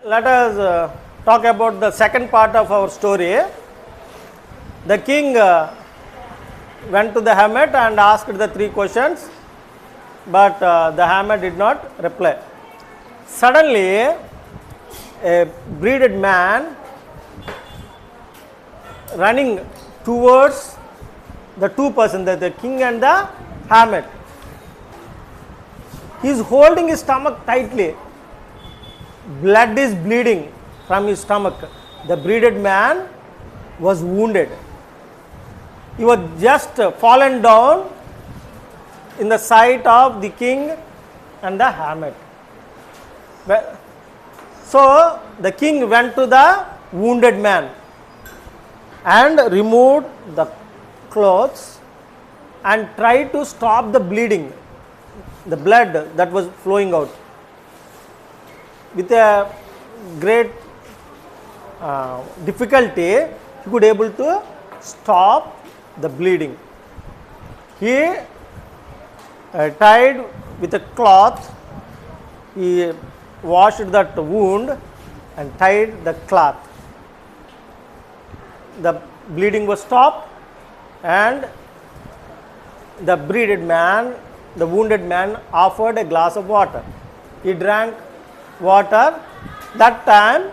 let us talk about the second part of our story. The king went to the hermit and asked the 3 questions, but the hermit did not reply. Suddenly, a bearded man running towards the 2 persons, the king and the hermit. He is holding his stomach tightly. Blood is bleeding from his stomach. The bearded man was wounded. He was just fallen down in the sight of the king and the hermit. So the king went to the wounded man and removed the clothes and tried to stop the bleeding, the blood that was flowing out. With a great difficulty, he could able to stop the bleeding. He tied with a cloth, he washed that wound and tied the cloth. The bleeding was stopped and the bearded man, the wounded man, offered a glass of water. He drank water. That time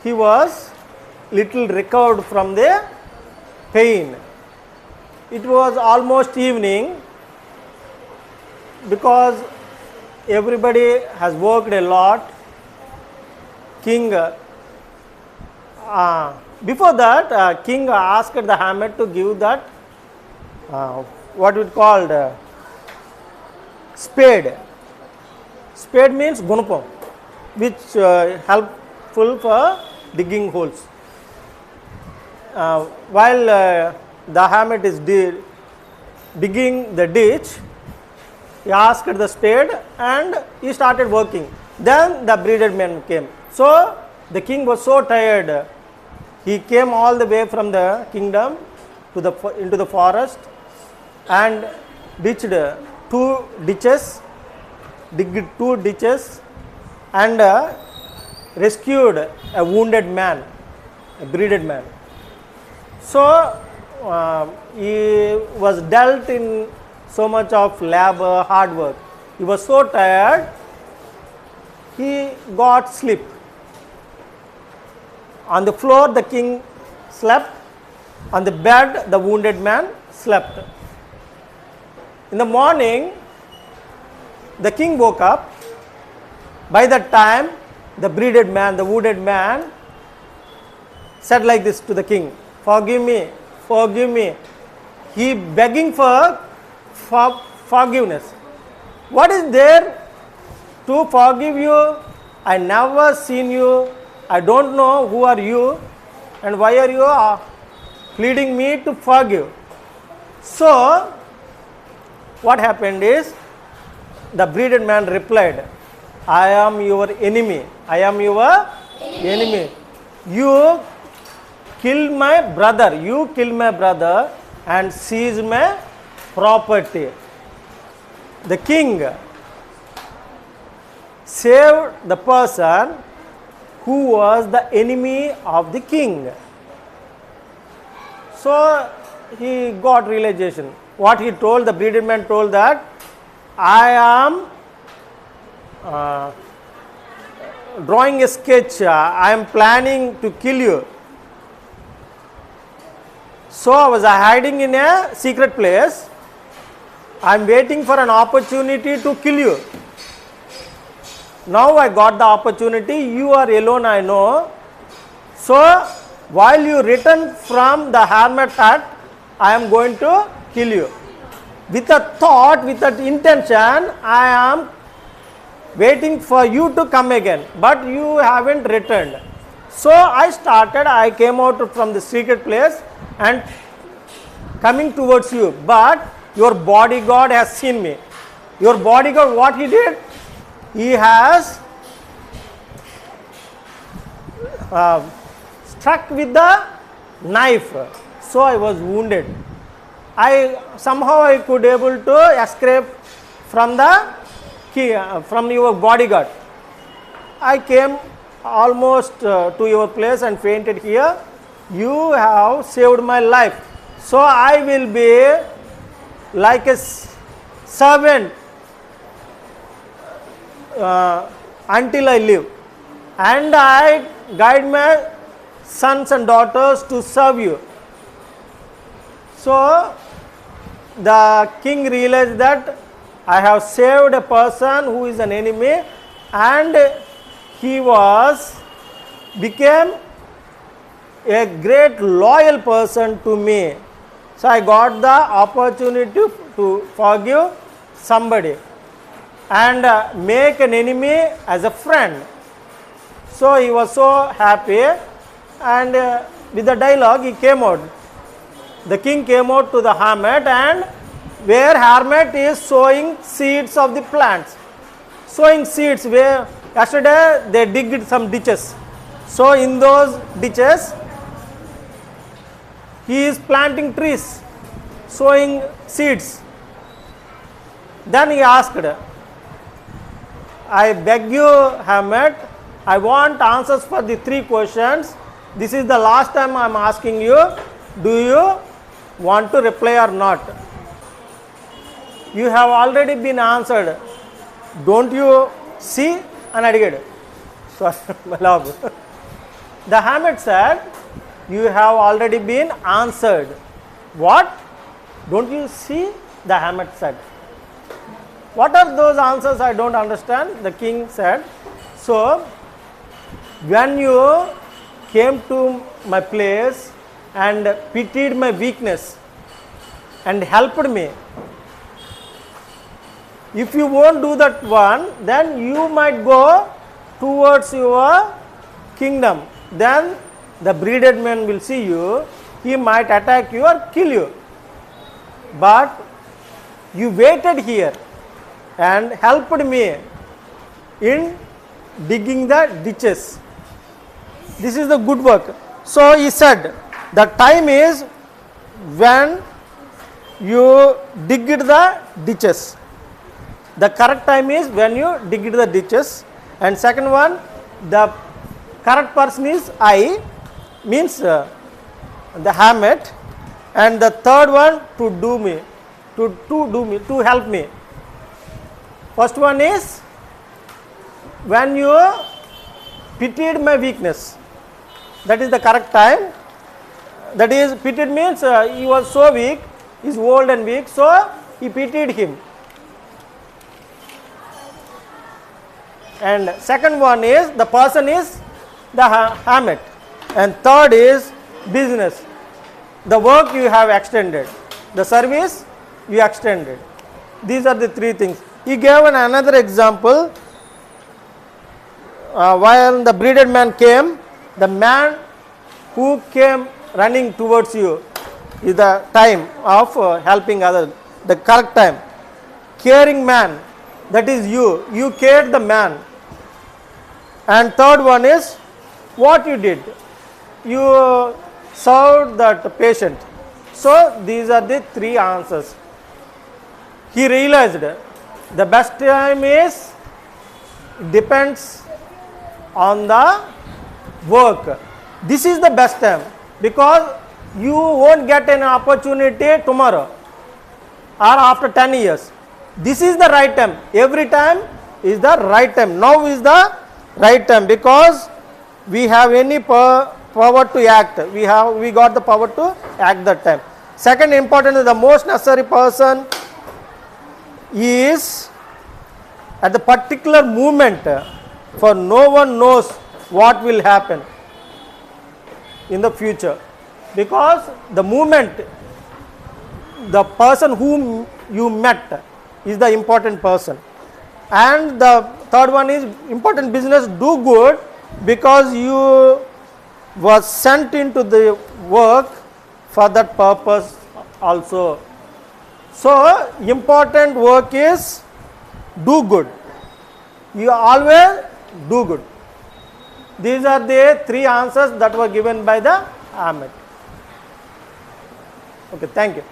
he was little recovered from the pain. It was almost evening because everybody has worked a lot. King, before that, king asked the hermit to give that what we called spade. Spade means gunapam, which helpful for digging holes. While the hermit is digging the ditch, he asked the spade and he started working. Then the bearded man came. So the king was so tired. He came all the way from the kingdom to into the forest and digged 2 ditches and rescued a wounded man, a bearded man. So he was dealt in so much of labor, hard work. He was so tired, he got sleep. On the floor, the king slept. On the bed, the wounded man slept. In the morning, the king woke up. By that time, the bearded man, the wounded man, said like this to the king, "Forgive me, forgive me." He begging for forgiveness. What is there to forgive you? I never seen you. I don't know who are you and why are you pleading me to forgive. So what happened is, the bearded man replied, "I am your enemy. I am your enemy. You killed my brother. You killed my brother and seized my property." The king saved the person who was the enemy of the king. So he got realization. What he told, the bearded man told that, "I am drawing a sketch. I am planning to kill you. So I was hiding in a secret place. I am waiting for an opportunity to kill you. Now I got the opportunity. You are alone, I know. So while you return from the hermit hut, I am going to kill you. With a thought, with that intention, I am waiting for you to come again, but you haven't returned. So I came out from the secret place and coming towards you, but your bodyguard has seen me." Your bodyguard, what he did? He has struck with the knife. So I was wounded. Somehow I could able to escape from your bodyguard. I came almost to your place and fainted here. You have saved my life. So I will be like a servant until I live. And I guide my sons and daughters to serve you. So the king realized that I have saved a person who is an enemy, and he became a great loyal person to me. So I got the opportunity to forgive somebody and make an enemy as a friend. So he was so happy, and with the dialogue he came out. The king came out to the hermit, and where hermit is sowing seeds of the plants. Sowing seeds, where yesterday they digged some ditches. So in those ditches he is planting trees, sowing seeds. Then he asked, I beg you, hermit, I want answers for the 3 questions. This is the last time I am asking you. Do you want to reply or not? You have already been answered. Don't you see? And adigaడు. The hermit said, you have already been answered. What? Don't you see? The hermit said. What are those answers? I don't understand. The king said, so when you came to my place and pitied my weakness and helped me, if you won't do that one, then you might go towards your kingdom. Then the bearded man will see you, he might attack you or kill you. But you waited here and helped me in digging the ditches. This is the good work. So he said, the time is when you digged the ditches. The correct time is when you digged the ditches. And second one, the correct person is I, means the hermit. And the third one, to help me. First one is when you pitied my weakness. That is the correct time. That is, pitied means he was so weak, he is old and weak, so he pitied him. And second one is, the person is the hermit. And third is business. The work you have extended, the service you extended. These are the 3 things. He gave another example. While the bearded man came, the man who came running towards you is the time of helping others, the correct time. Caring man, that is you. You cared the man. And third one is what you did. You served that patient. So these are the 3 answers. He realized the best time is depends on the work. This is the best time because you won't get an opportunity tomorrow or after 10 years. This is the right time. Every time is the right time. Now is the right time because we have any power to act. We got the power to act that time. Second important is the most necessary person is at the particular moment, for no one knows what will happen in the future, because the moment the person whom you met is the important person. And the third one is important business, do good, because you was sent into the work for that purpose also. So important work is do good. You always do good. These are the 3 answers that were given by the hermit. Okay, thank you.